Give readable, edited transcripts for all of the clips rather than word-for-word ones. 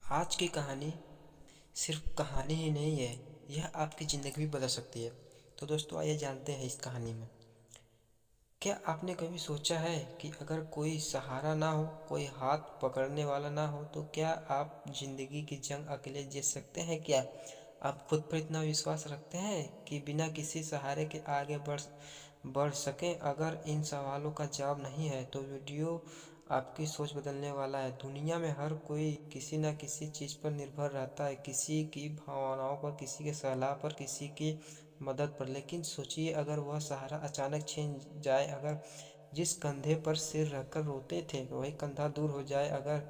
आज की कहानी सिर्फ कहानी ही नहीं है, यह आपकी ज़िंदगी भी बदल सकती है। तो दोस्तों आइए जानते हैं इस कहानी में। क्या आपने कभी सोचा है कि अगर कोई सहारा ना हो, कोई हाथ पकड़ने वाला ना हो, तो क्या आप ज़िंदगी की जंग अकेले जीत सकते हैं? क्या आप खुद पर इतना विश्वास रखते हैं कि बिना किसी सहारे के आगे बढ़ सकें? अगर इन सवालों का जवाब नहीं है तो वीडियो आपकी सोच बदलने वाला है। दुनिया में हर कोई किसी न किसी चीज़ पर निर्भर रहता है, किसी की भावनाओं पर, किसी के सलाह पर, किसी की मदद पर। लेकिन सोचिए, अगर वह सहारा अचानक छिन जाए, अगर जिस कंधे पर सिर रखकर रोते थे वही कंधा दूर हो जाए, अगर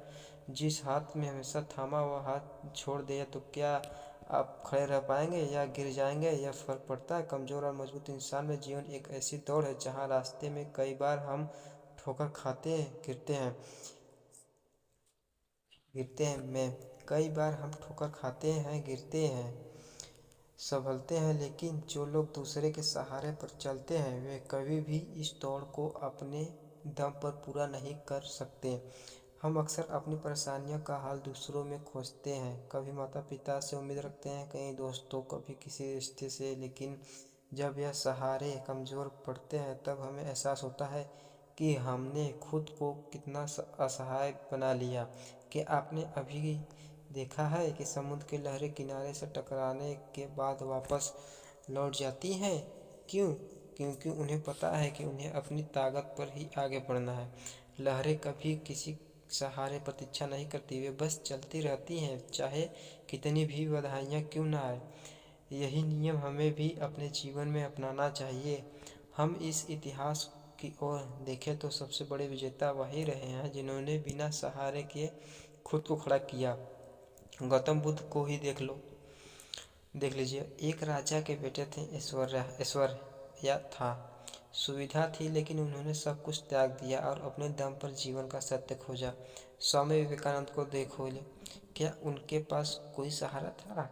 जिस हाथ में हमेशा थामा हुआ हाथ छोड़ दे, तो क्या आप खड़े रह पाएंगे या गिर जाएंगे? यह फर्क पड़ता है। कमज़ोर और मजबूत इंसान में जीवन एक ऐसी दौड़ है जहाँ रास्ते में कई बार हम ठोकर खाते गिरते हैं मैं कई बार हम ठोकर खाते हैं, गिरते हैं, संभलते हैं। लेकिन जो लोग दूसरे के सहारे पर चलते हैं वे कभी भी इस दौड़ को अपने दम पर पूरा नहीं कर सकते। हम अक्सर अपनी परेशानियों का हल दूसरों में खोजते हैं। कभी माता पिता से उम्मीद रखते हैं, कहीं दोस्तों, कभी किसी रिश्ते से। लेकिन जब यह सहारे कमज़ोर पड़ते हैं तब हमें एहसास होता है कि हमने खुद को कितना असहाय बना लिया। कि आपने अभी देखा है कि समुद्र की लहरें किनारे से टकराने के बाद वापस लौट जाती हैं? क्यों? क्योंकि उन्हें पता है कि उन्हें अपनी ताकत पर ही आगे बढ़ना है। लहरें कभी किसी सहारे प्रतीक्षा नहीं करती, वे बस चलती रहती हैं, चाहे कितनी भी बाधाएं क्यों ना आए। यही नियम हमें भी अपने जीवन में अपनाना चाहिए। हम इस इतिहास की ओर देखें तो सबसे बड़े विजेता वही रहे हैं जिन्होंने बिना सहारे के खुद को खड़ा किया। गौतम बुद्ध को ही देख लीजिए। एक राजा के बेटे थे, ऐश्वर्या था, सुविधा थी, लेकिन उन्होंने सब कुछ त्याग दिया और अपने दम पर जीवन का सत्य खोजा। स्वामी विवेकानंद को देखो, क्या उनके पास कोई सहारा था?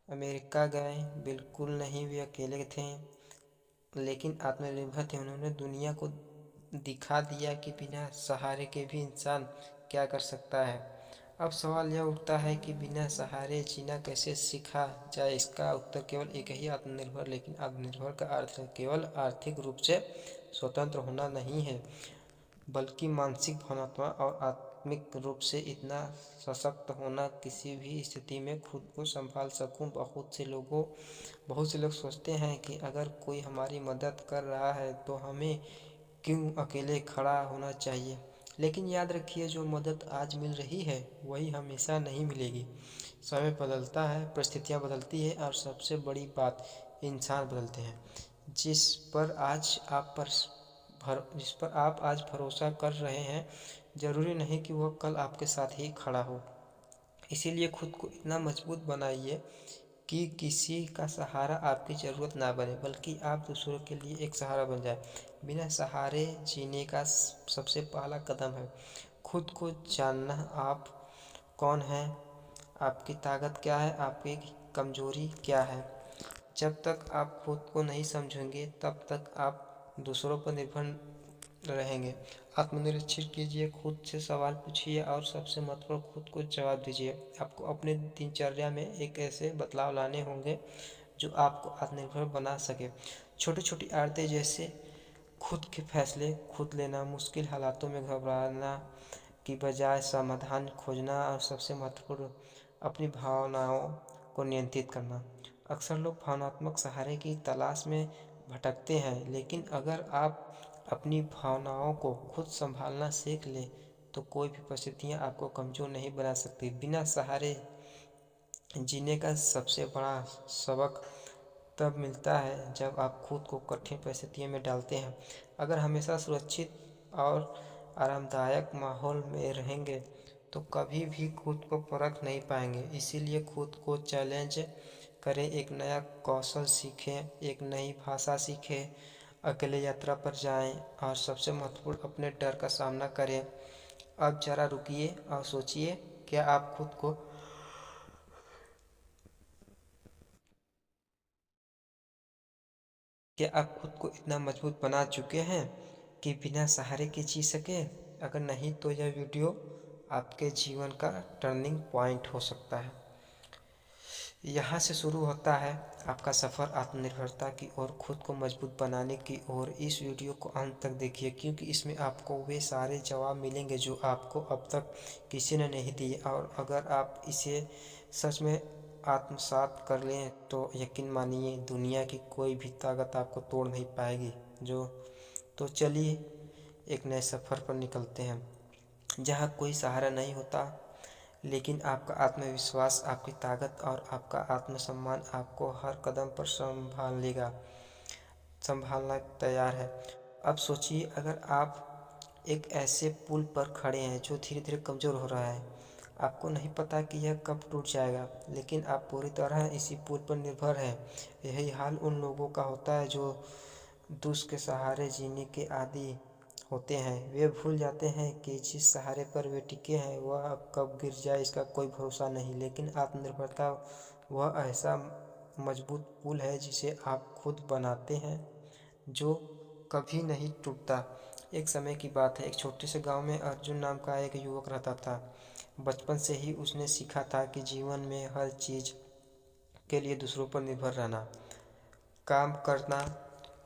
अमेरिका गए? बिल्कुल नहीं, वे अकेले थे, लेकिन आत्मनिर्भर थे। उन्होंने दुनिया को दिखा दिया कि बिना सहारे के भी इंसान क्या कर सकता है। अब सवाल यह उठता है कि बिना सहारे जीना कैसे सीखा जाए? इसका उत्तर केवल एक ही, आत्मनिर्भर। लेकिन आत्मनिर्भर का अर्थ केवल आर्थिक रूप से स्वतंत्र होना नहीं है, बल्कि मानसिक, भावनात्मक और आत्मिक रूप से इतना सशक्त होना किसी भी स्थिति में खुद को संभाल सकूं। बहुत से लोग सोचते हैं कि अगर कोई हमारी मदद कर रहा है तो हमें क्यों अकेले खड़ा होना चाहिए। लेकिन याद रखिए, जो मदद आज मिल रही है वही हमेशा नहीं मिलेगी। समय बदलता है, परिस्थितियाँ बदलती है, और सबसे बड़ी बात, इंसान बदलते हैं। जिस पर आज आप पर जिस पर आप आज भरोसा कर रहे हैं, जरूरी नहीं कि वह कल आपके साथ ही खड़ा हो। इसीलिए खुद को इतना मजबूत बनाइए कि किसी का सहारा आपकी ज़रूरत ना बने, बल्कि आप दूसरों के लिए एक सहारा बन जाए। बिना सहारे जीने का सबसे पहला कदम है खुद को जानना। आप कौन हैं? आपकी ताकत क्या है? आपकी कमजोरी क्या है? जब तक आप खुद को नहीं समझेंगे तब तक आप दूसरों पर निर्भर रहेंगे। आत्मनिरीक्षण कीजिए, खुद से सवाल पूछिए और सबसे महत्वपूर्ण, खुद को जवाब दीजिए। आपको अपने दिनचर्या में एक ऐसे बदलाव लाने होंगे जो आपको आत्मनिर्भर बना सके। छोटी छोटी आदतें, जैसे खुद के फैसले खुद लेना, मुश्किल हालातों में घबराना की बजाय समाधान खोजना, और सबसे महत्वपूर्ण, अपनी भावनाओं को नियंत्रित करना। अक्सर लोग भावनात्मक सहारे की तलाश में भटकते हैं, लेकिन अगर आप अपनी भावनाओं को खुद संभालना सीख लें तो कोई भी परिस्थितियाँ आपको कमज़ोर नहीं बना सकती। बिना सहारे जीने का सबसे बड़ा सबक तब मिलता है जब आप खुद को कठिन परिस्थितियों में डालते हैं। अगर हमेशा सुरक्षित और आरामदायक माहौल में रहेंगे तो कभी भी खुद को परख नहीं पाएंगे। इसीलिए खुद को चैलेंज करें, एक नया कौशल सीखें, एक नई भाषा सीखें, अकेले यात्रा पर जाएं, और सबसे महत्वपूर्ण, अपने डर का सामना करें। अब जरा रुकिए और सोचिए, क्या आप खुद को इतना मजबूत बना चुके हैं कि बिना सहारे के जी सके? अगर नहीं तो यह वीडियो आपके जीवन का टर्निंग पॉइंट हो सकता है। यहाँ से शुरू होता है आपका सफ़र आत्मनिर्भरता की ओर, खुद को मजबूत बनाने की ओर। इस वीडियो को अंत तक देखिए, क्योंकि इसमें आपको वे सारे जवाब मिलेंगे जो आपको अब तक किसी ने नहीं दिए। और अगर आप इसे सच में आत्मसात कर लें तो यकीन मानिए दुनिया की कोई भी ताकत आपको तोड़ नहीं पाएगी। तो चलिए एक नए सफ़र पर निकलते हैं, जहाँ कोई सहारा नहीं होता, लेकिन आपका आत्मविश्वास, आपकी ताकत और आपका आत्मसम्मान आपको हर कदम पर संभालना तैयार है। अब सोचिए, अगर आप एक ऐसे पुल पर खड़े हैं जो धीरे धीरे कमज़ोर हो रहा है। आपको नहीं पता कि यह कब टूट जाएगा, लेकिन आप पूरी तरह इसी पुल पर निर्भर हैं। यही हाल उन लोगों का होता है जो दूसरे के सहारे जीने के आदी होते हैं। वे भूल जाते हैं कि जिस सहारे पर वे टिके हैं वह अब कब गिर जाए इसका कोई भरोसा नहीं। लेकिन आत्मनिर्भरता वह ऐसा मजबूत पुल है जिसे आप खुद बनाते हैं, जो कभी नहीं टूटता। एक समय की बात है, एक छोटे से गांव में अर्जुन नाम का एक युवक रहता था। बचपन से ही उसने सीखा था कि जीवन में हर चीज़ के लिए दूसरों पर निर्भर रहना। काम करना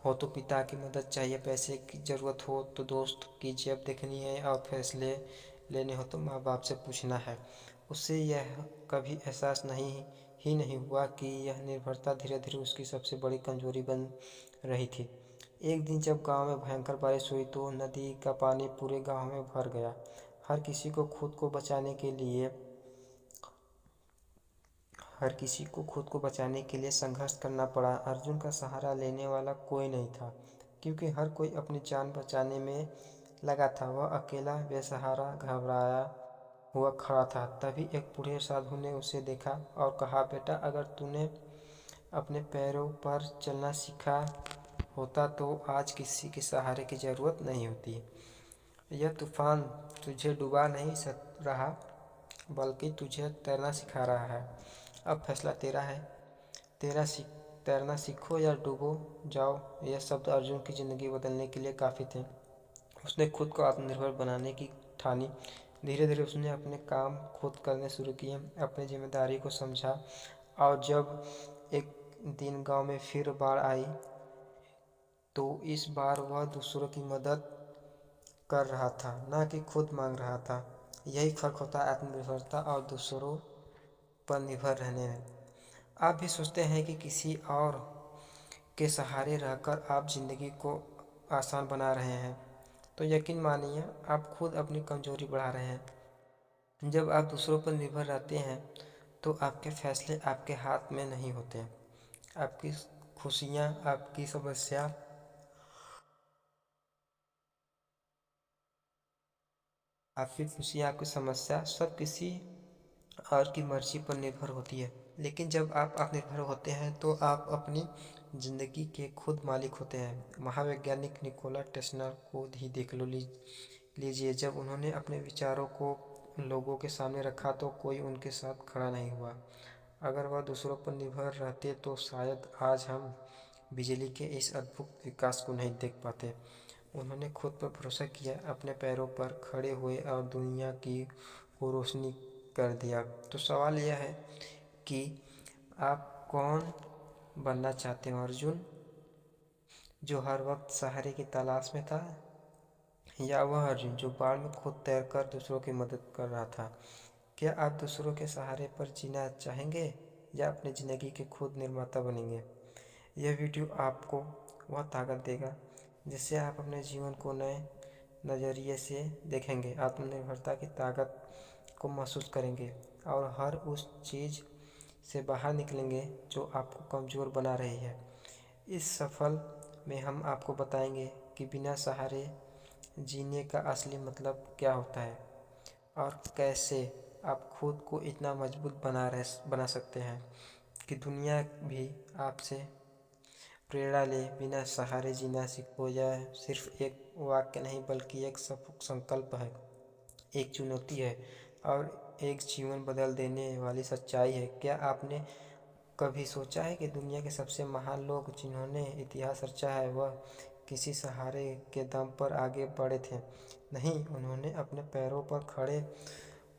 हो तो पिता की मदद चाहिए, पैसे की ज़रूरत हो तो दोस्त की जेब देखनी है, और फैसले लेने हो तो माँ बाप से पूछना है। उससे यह कभी एहसास नहीं हुआ कि यह निर्भरता धीरे धीरे उसकी सबसे बड़ी कमजोरी बन रही थी। एक दिन जब गांव में भयंकर बारिश हुई तो नदी का पानी पूरे गांव में भर गया। हर किसी को खुद को बचाने के लिए हर किसी को खुद को बचाने के लिए संघर्ष करना पड़ा। अर्जुन का सहारा लेने वाला कोई नहीं था, क्योंकि हर कोई अपनी जान बचाने में लगा था। वह अकेला बेसहारा घबराया हुआ खड़ा था। तभी एक बूढ़े साधु ने उसे देखा और कहा, बेटा, अगर तूने अपने पैरों पर चलना सीखा होता तो आज किसी के सहारे की ज़रूरत नहीं होती। यह तूफान तुझे डुबा नहीं रहा, बल्कि तुझे तैरना सिखा रहा है। अब फैसला तेरा है। तेरा सीख तैरना सीखो या डूबो जाओ। यह शब्द अर्जुन की ज़िंदगी बदलने के लिए काफ़ी थे। उसने खुद को आत्मनिर्भर बनाने की ठानी। धीरे धीरे उसने अपने काम खुद करने शुरू किए, अपनी जिम्मेदारी को समझा। और जब एक दिन गांव में फिर बाढ़ आई तो इस बार वह दूसरों की मदद कर रहा था, ना कि खुद मांग रहा था। यही फर्क होता है आत्मनिर्भरता और दूसरों पर निर्भर रहने में। आप भी सोचते हैं कि किसी और के सहारे रहकर आप जिंदगी को आसान बना रहे हैं, तो यकीन मानिए आप खुद अपनी कमजोरी बढ़ा रहे हैं। जब आप दूसरों पर निर्भर रहते हैं तो आपके फैसले आपके हाथ में नहीं होते। आपकी खुशियाँ, आपकी समस्या, आपकी समस्या सब किसी और की मर्जी पर निर्भर होती है। लेकिन जब आप आत्मनिर्भर होते हैं तो आप अपनी ज़िंदगी के खुद मालिक होते हैं। महावैज्ञानिक निकोला टेस्ला को ही देख लीजिए, जब उन्होंने अपने विचारों को लोगों के सामने रखा तो कोई उनके साथ खड़ा नहीं हुआ। अगर वह दूसरों पर निर्भर रहते तो शायद आज हम बिजली के इस अद्भुत विकास को नहीं देख पाते। उन्होंने खुद पर भरोसा किया, अपने पैरों पर खड़े हुए और दुनिया की को रोशनी कर दिया। तो सवाल यह है कि आप कौन बनना चाहते हो? अर्जुन जो हर वक्त सहारे की तलाश में था, या वह अर्जुन जो बाढ़ में खुद तैरकर दूसरों की मदद कर रहा था? क्या आप दूसरों के सहारे पर जीना चाहेंगे या अपनी ज़िंदगी के खुद निर्माता बनेंगे? यह वीडियो आपको वह ताकत देगा जिससे आप अपने जीवन को नए नज़रिए से देखेंगे, आत्मनिर्भरता की ताकत को महसूस करेंगे और हर उस चीज़ से बाहर निकलेंगे जो आपको कमज़ोर बना रही है। इस सफल में हम आपको बताएंगे कि बिना सहारे जीने का असली मतलब क्या होता है, और कैसे आप खुद को इतना मजबूत बना सकते हैं कि दुनिया भी आपसे प्रेरणा ले। बिना सहारे जीना सीखो। यह सिर्फ एक वाक्य नहीं बल्कि एक संकल्प है, एक चुनौती है और एक जीवन बदल देने वाली सच्चाई है। क्या आपने कभी सोचा है कि दुनिया के सबसे महान लोग जिन्होंने इतिहास रचा है वह किसी सहारे के दम पर आगे बढ़े थे? नहीं, उन्होंने अपने पैरों पर खड़े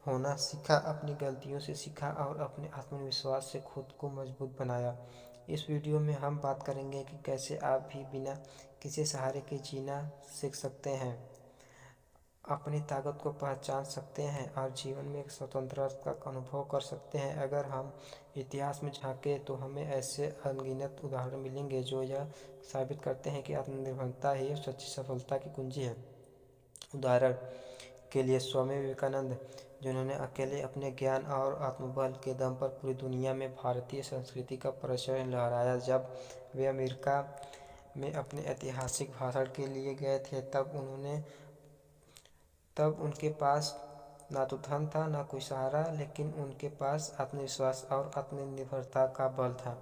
होना सीखा, अपनी गलतियों से सीखा और अपने आत्मविश्वास से खुद को मजबूत बनाया। इस वीडियो में हम बात करेंगे कि कैसे आप भी बिना किसी सहारे के जीना सीख सकते हैं, अपनी ताकत को पहचान सकते हैं और जीवन में एक स्वतंत्रता का अनुभव कर सकते हैं। अगर हम इतिहास में झांकें तो हमें ऐसे अनगिनत उदाहरण मिलेंगे जो यह साबित करते हैं कि आत्मनिर्भरता ही सच्ची सफलता की कुंजी है। उदाहरण के लिए स्वामी विवेकानंद, जिन्होंने अकेले अपने ज्ञान और आत्मबल के दम पर पूरी दुनिया में भारतीय संस्कृति का परचम लहराया। जब वे अमेरिका में अपने ऐतिहासिक भाषण के लिए गए थे तब उनके पास ना तो धन था ना कोई सहारा, लेकिन उनके पास आत्मविश्वास और आत्मनिर्भरता का बल था।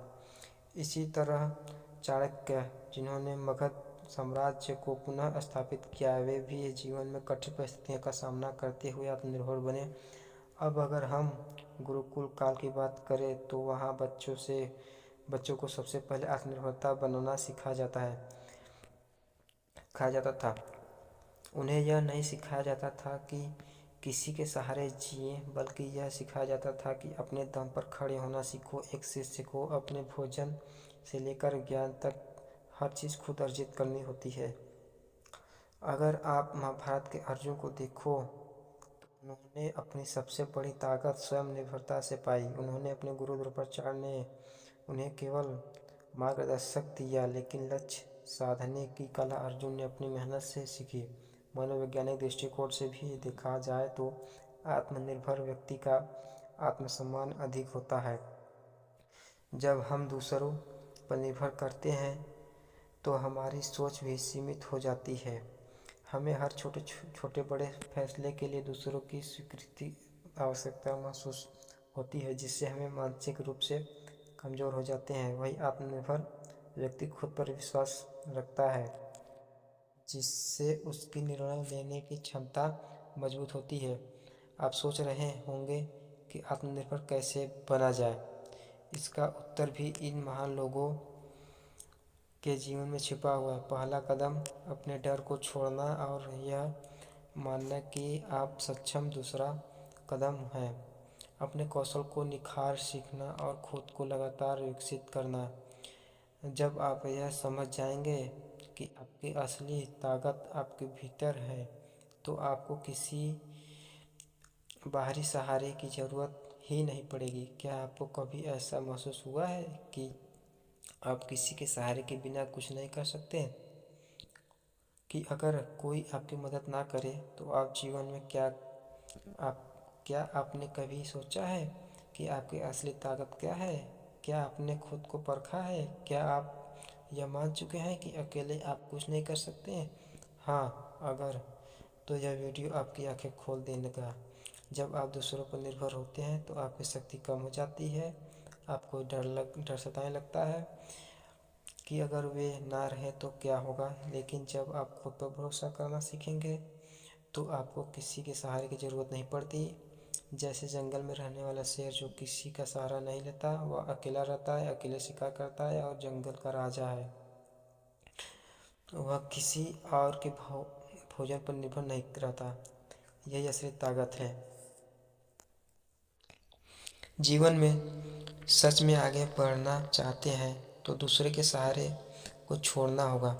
इसी तरह चाणक्य, जिन्होंने मगध साम्राज्य को पुनः स्थापित किया, वे भी जीवन में कठिन परिस्थितियों का सामना करते हुए आत्मनिर्भर बने। अब अगर हम गुरुकुल काल की बात करें तो वहाँ बच्चों को सबसे पहले आत्मनिर्भरता बनाना सिखाया जाता था। उन्हें यह नहीं सिखाया जाता था कि किसी के सहारे जिए, बल्कि यह सिखाया जाता था कि अपने दम पर खड़े होना सीखो। एक शिष्य को अपने भोजन से लेकर ज्ञान तक हर चीज़ खुद अर्जित करनी होती है। अगर आप महाभारत के अर्जुन को देखो तो उन्होंने अपनी सबसे बड़ी ताकत स्वयं निर्भरता से पाई। उन्होंने अपने गुरु द्रोणाचार्य ने उन्हें केवल मार्गदर्शक दिया, लेकिन लक्ष्य साधने की कला अर्जुन ने अपनी मेहनत से सीखी। मनोवैज्ञानिक दृष्टिकोण से भी देखा जाए तो आत्मनिर्भर व्यक्ति का आत्मसम्मान अधिक होता है। जब हम दूसरों पर निर्भर करते हैं तो हमारी सोच भी सीमित हो जाती है। हमें हर छोटे बड़े फैसले के लिए दूसरों की स्वीकृति आवश्यकता महसूस होती है, जिससे हमें मानसिक रूप से कमज़ोर हो जाते हैं। वही आत्मनिर्भर व्यक्ति खुद पर विश्वास रखता है, जिससे उसकी निर्णय लेने की क्षमता मजबूत होती है। आप सोच रहे होंगे कि आत्मनिर्भर कैसे बना जाए। इसका उत्तर भी इन महान लोगों के जीवन में छिपा हुआ है। पहला कदम अपने डर को छोड़ना और यह मानना कि आप सक्षम। दूसरा कदम है अपने कौशल को सीखना और खुद को लगातार विकसित करना। जब आप यह समझ जाएंगे कि आपकी असली ताकत आपके भीतर है, तो आपको किसी बाहरी सहारे की ज़रूरत ही नहीं पड़ेगी। क्या आपको कभी ऐसा महसूस हुआ है कि आप किसी के सहारे के बिना कुछ नहीं कर सकते? कि अगर कोई आपकी मदद ना करे तो आप जीवन में क्या आपने कभी सोचा है कि आपकी असली ताकत क्या है? क्या आपने खुद को परखा है? क्या आप यह मान चुके हैं कि अकेले आप कुछ नहीं कर सकते हैं? हाँ, अगर तो यह वीडियो आपकी आंखें खोल देगा। जब आप दूसरों पर निर्भर होते हैं तो आपकी शक्ति कम हो जाती है। आपको डर सताने लगता है कि अगर वे ना रहे तो क्या होगा। लेकिन जब आप खुद पर भरोसा करना सीखेंगे तो आपको किसी के सहारे की ज़रूरत नहीं पड़ती। जैसे जंगल में रहने वाला शेर जो किसी का सहारा नहीं लेता, वह अकेला रहता है, अकेले शिकार करता है और जंगल का राजा है। वह किसी और के भोजन पर निर्भर नहीं रहता। यही असली ताकत है। जीवन में सच में आगे बढ़ना चाहते हैं तो दूसरे के सहारे को छोड़ना होगा।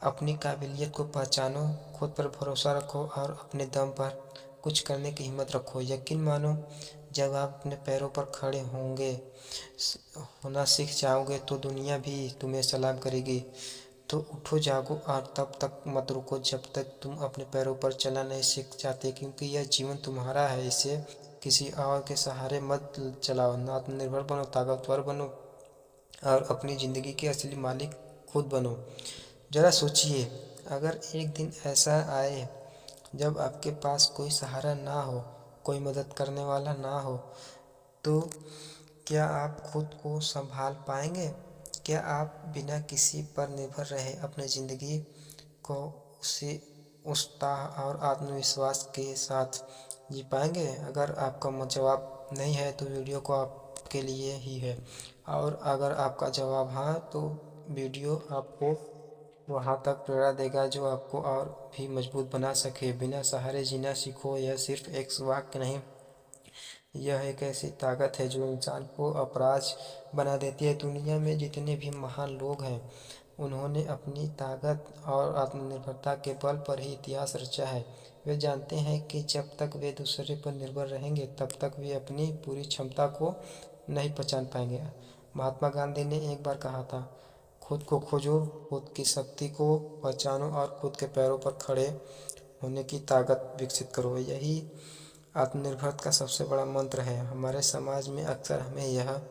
अपनी काबिलियत को पहचानो, खुद पर भरोसा रखो और अपने दम पर कुछ करने की हिम्मत रखो। यकीन मानो, जब आप अपने पैरों पर खड़े होना सीख जाओगे तो दुनिया भी तुम्हें सलाम करेगी। तो उठो, जागो और तब तक मत रुको जब तक तुम अपने पैरों पर चलना नहीं सीख जाते, क्योंकि यह जीवन तुम्हारा है। इसे किसी और के सहारे मत चलाओ। आत्मनिर्भर बनो, ताकतवर बनो और अपनी ज़िंदगी के असली मालिक खुद बनो। ज़रा सोचिए, अगर एक दिन ऐसा आए जब आपके पास कोई सहारा ना हो, कोई मदद करने वाला ना हो, तो क्या आप खुद को संभाल पाएंगे? क्या आप बिना किसी पर निर्भर रहे अपनी ज़िंदगी को उसी उत्साह और आत्मविश्वास के साथ जी पाएंगे? अगर आपका जवाब नहीं है तो वीडियो को आपके लिए ही है, और अगर आपका जवाब हाँ तो वीडियो आपको वहाँ तक प्रेरणा देगा जो आपको और भी मजबूत बना सके। बिना सहारे जीना सीखो। यह सिर्फ एक वाक्य नहीं यह एक ऐसी ताकत है जो इंसान को अपराध बना देती है। दुनिया में जितने भी महान लोग हैं, उन्होंने अपनी ताकत और आत्मनिर्भरता के बल पर ही इतिहास रचा है। वे जानते हैं कि जब तक वे दूसरे पर निर्भर रहेंगे, तब तक वे अपनी पूरी क्षमता को नहीं पहचान पाएंगे। महात्मा गांधी ने एक बार कहा था, खुद को खोजो, खुद की शक्ति को पहचानो और खुद के पैरों पर खड़े होने की ताकत विकसित करो। यही आत्मनिर्भरता का सबसे बड़ा मंत्र है। हमारे समाज में अक्सर हमें यह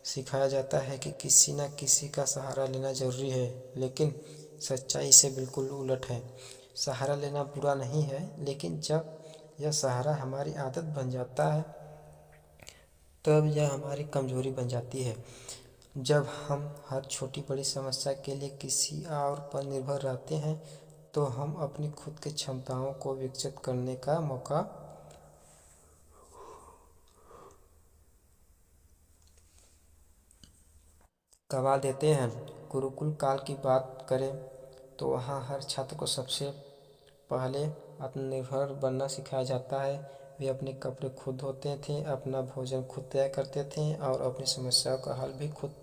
सिखाया जाता है कि किसी न किसी का सहारा लेना जरूरी है, लेकिन सच्चाई से बिल्कुल उलट है। सहारा लेना बुरा नहीं है, लेकिन जब यह सहारा हमारी आदत बन जाता है, तब यह हमारी कमजोरी बन जाती है। जब हम हर छोटी बड़ी समस्या के लिए किसी और पर निर्भर रहते हैं, तो हम अपनी खुद की क्षमताओं को विकसित करने का मौका गंवा देते हैं। गुरुकुल काल की बात करें तो वहाँ हर छात्र को सबसे पहले आत्मनिर्भर बनना सिखाया जाता है। वे अपने कपड़े खुद धोते थे, अपना भोजन खुद तैयार करते थे और अपनी समस्याओं का हल भी खुद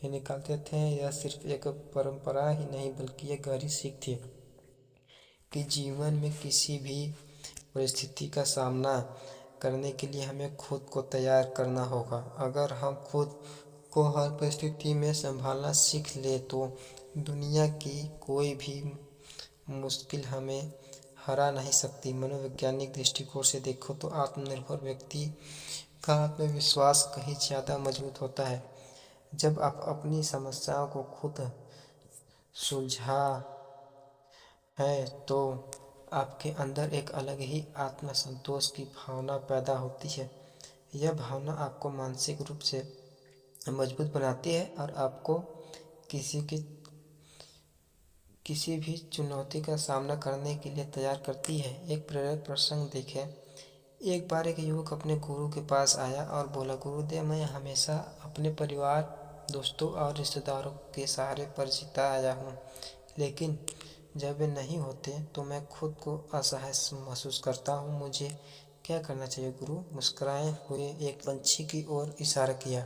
ही निकालते थे। यह सिर्फ एक परंपरा ही नहीं, बल्कि एक गहरी सीख थी कि जीवन में किसी भी परिस्थिति का सामना करने के लिए हमें खुद को तैयार करना होगा। अगर हम खुद को हर परिस्थिति में संभालना सीख ले, तो दुनिया की कोई भी मुश्किल हमें हरा नहीं सकती। मनोवैज्ञानिक दृष्टिकोण से देखो तो आत्मनिर्भर व्यक्ति का आत्मविश्वास कहीं ज़्यादा मजबूत होता है। जब आप अपनी समस्याओं को खुद सुलझा है, तो आपके अंदर एक अलग ही आत्मसंतोष की भावना पैदा होती है। यह भावना आपको मानसिक रूप से मजबूत बनाती है और आपको किसी की किसी भी चुनौती का सामना करने के लिए तैयार करती है। एक प्रेरक प्रसंग देखें। एक बार एक युवक अपने गुरु के पास आया और बोला, गुरुदेव, मैं हमेशा अपने परिवार, दोस्तों और रिश्तेदारों के सहारे पर जीता आया हूँ, लेकिन जब वे नहीं होते तो मैं खुद को असहाय महसूस करता हूँ। मुझे क्या करना चाहिए? गुरु मुस्कुराए हुए एक पंछी की ओर इशारा किया।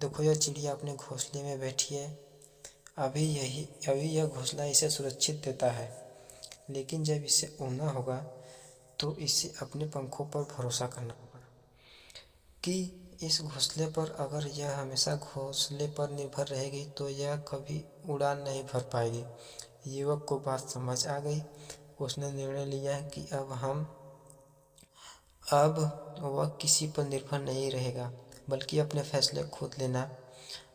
देखो, यह चिड़िया अपने घोंसले में बैठी है। अभी यह घोंसला इसे सुरक्षित देता है, लेकिन जब इसे उड़ना होगा तो इसे अपने पंखों पर भरोसा करना होगा कि इस घोंसले पर अगर यह हमेशा घोंसले पर निर्भर रहेगी तो यह कभी उड़ान नहीं भर पाएगी। युवक को बात समझ आ गई। उसने निर्णय लिया कि अब वह किसी पर निर्भर नहीं रहेगा, बल्कि अपने फैसले खुद लेना,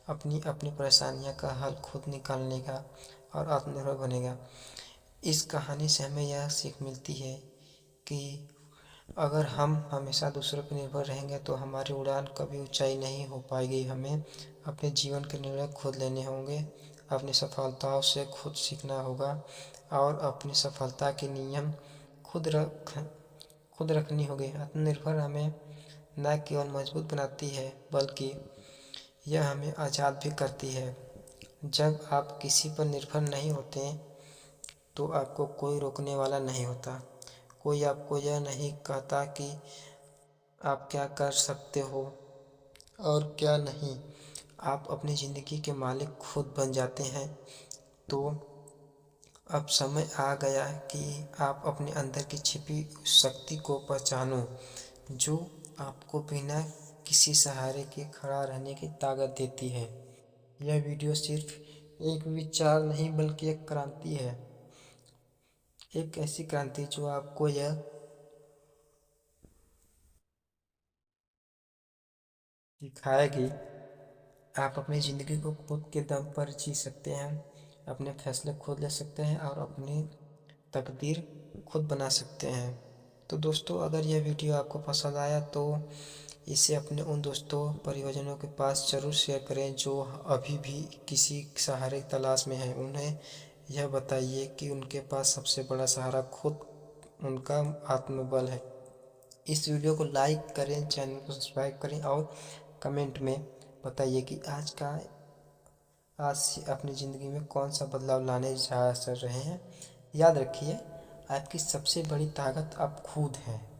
अपनी अपनी परेशानियों का हल खुद निकालने का और आत्मनिर्भर बनेगा। इस कहानी से हमें यह सीख मिलती है कि अगर हम हमेशा दूसरों पर निर्भर रहेंगे तो हमारी उड़ान कभी ऊंचाई नहीं हो पाएगी। हमें अपने जीवन के निर्णय खुद लेने होंगे, अपनी सफलताओं से खुद सीखना होगा और अपनी सफलता के नियम खुद रखनी होगी। आत्मनिर्भर हमें न केवल मजबूत बनाती है, बल्कि यह हमें आज़ाद भी करती है। जब आप किसी पर निर्भर नहीं होते, तो आपको कोई रोकने वाला नहीं होता। कोई आपको यह नहीं कहता कि आप क्या कर सकते हो और क्या नहीं। आप अपनी ज़िंदगी के मालिक खुद बन जाते हैं। तो अब समय आ गया कि आप अपने अंदर की छिपी शक्ति को पहचानो, जो आपको बिना किसी सहारे के खड़ा रहने की ताकत देती है। यह वीडियो सिर्फ एक विचार नहीं, बल्कि एक क्रांति है। एक ऐसी क्रांति जो आपको यह सिखाएगी आप अपनी ज़िंदगी को खुद के दम पर जी सकते हैं, अपने फैसले खुद ले सकते हैं और अपनी तकदीर खुद बना सकते हैं। तो दोस्तों, अगर यह वीडियो आपको पसंद आया तो इसे अपने उन दोस्तों परिवारजनों के पास ज़रूर शेयर करें जो अभी भी किसी सहारे की तलाश में हैं। उन्हें यह बताइए कि उनके पास सबसे बड़ा सहारा खुद उनका आत्मबल है। इस वीडियो को लाइक करें, चैनल को सब्सक्राइब करें और कमेंट में बताइए कि आज से अपनी ज़िंदगी में कौन सा बदलाव लाने जा रहे हैं। याद रखिए, आपकी सबसे बड़ी ताकत आप खुद हैं।